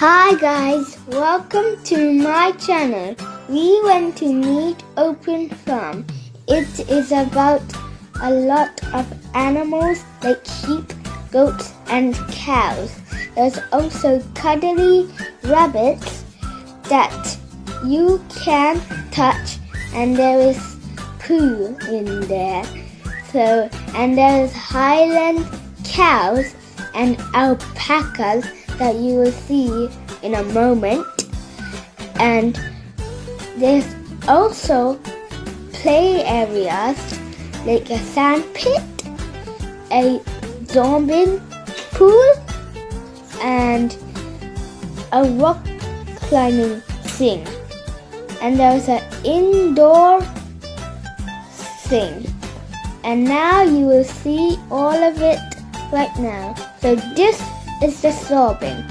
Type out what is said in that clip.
Hi guys, welcome to my channel. We went to Mead Open Farm. It is about a lot of animals like sheep, goats and cows. There's also cuddly rabbits that you can touch, and there is poo in there. And there's Highland cows and alpacas that you will see in a moment. And there's also play areas like a sand pit, a zombie pool, and a rock climbing thing. And there's an indoor thing. And now you will see all of it right now. So this is the sorbing.